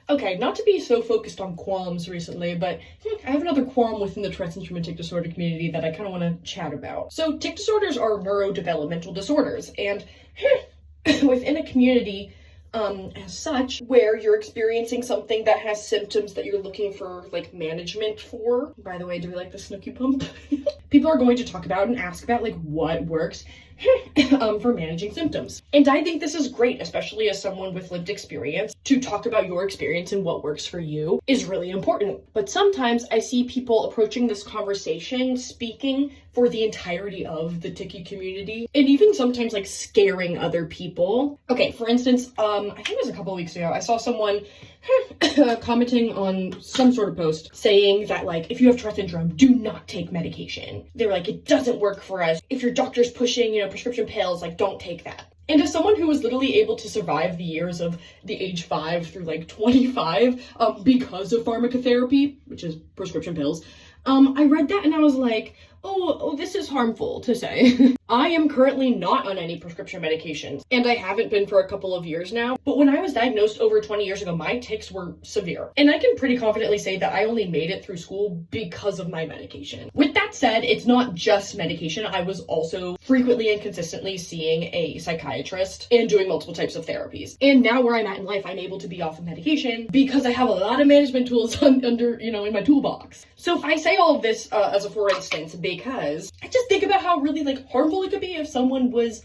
Okay, not to be so focused on qualms recently, but I have another qualm within the Tourette syndrome and tic disorder community that I kind of want to chat about. So tic disorders are neurodevelopmental disorders, and within a community as such, where you're experiencing something that has symptoms that you're looking for like management for. By the way, do we like the Snooki pump? People are going to talk about and ask about like what works for managing symptoms. And I think this is great, especially as someone with lived experience. To talk about your experience and what works for you is really important. But sometimes I see people approaching this conversation speaking for the entirety of the ticky community, and even sometimes like scaring other people. Okay, for instance, I think it was a couple of weeks ago, I saw someone commenting on some sort of post saying that like, if you have Tourette syndrome, do not take medication. They're like, it doesn't work for us. If your doctor's pushing, prescription pills, like don't take that. And as someone who was literally able to survive the years of the age 5 through like 25 because of pharmacotherapy, which is prescription pills, I read that and I was like, oh, this is harmful to say. I am currently not on any prescription medications, and I haven't been for a couple of years now. But when I was diagnosed over 20 years ago, my tics were severe. And I can pretty confidently say that I only made it through school because of my medication. With that said, it's not just medication. I was also frequently and consistently seeing a psychiatrist and doing multiple types of therapies. And now where I'm at in life, I'm able to be off of medication because I have a lot of management tools in my toolbox. So if I say all of this as a for instance, because I just think about how really like harmful it could be if someone was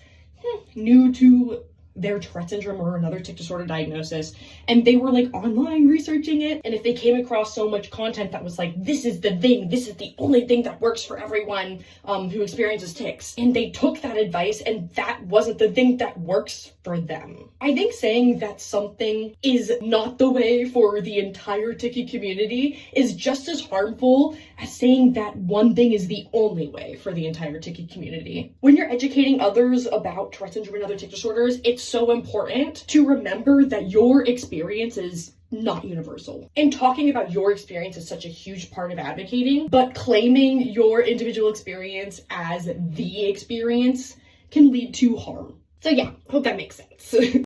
new to their Tourette syndrome or another tic disorder diagnosis, and they were like online researching it, and if they came across so much content that was like, this is the thing, this is the only thing that works for everyone who experiences tics, and they took that advice and that wasn't the thing that works for them. I think saying that something is not the way for the entire ticky community is just as harmful as saying that one thing is the only way for the entire ticky community. When you're educating others about Tourette syndrome and other tic disorders, it's so important to remember that your experience is not universal. And talking about your experience is such a huge part of advocating, but claiming your individual experience as the experience can lead to harm. So yeah, hope that makes sense.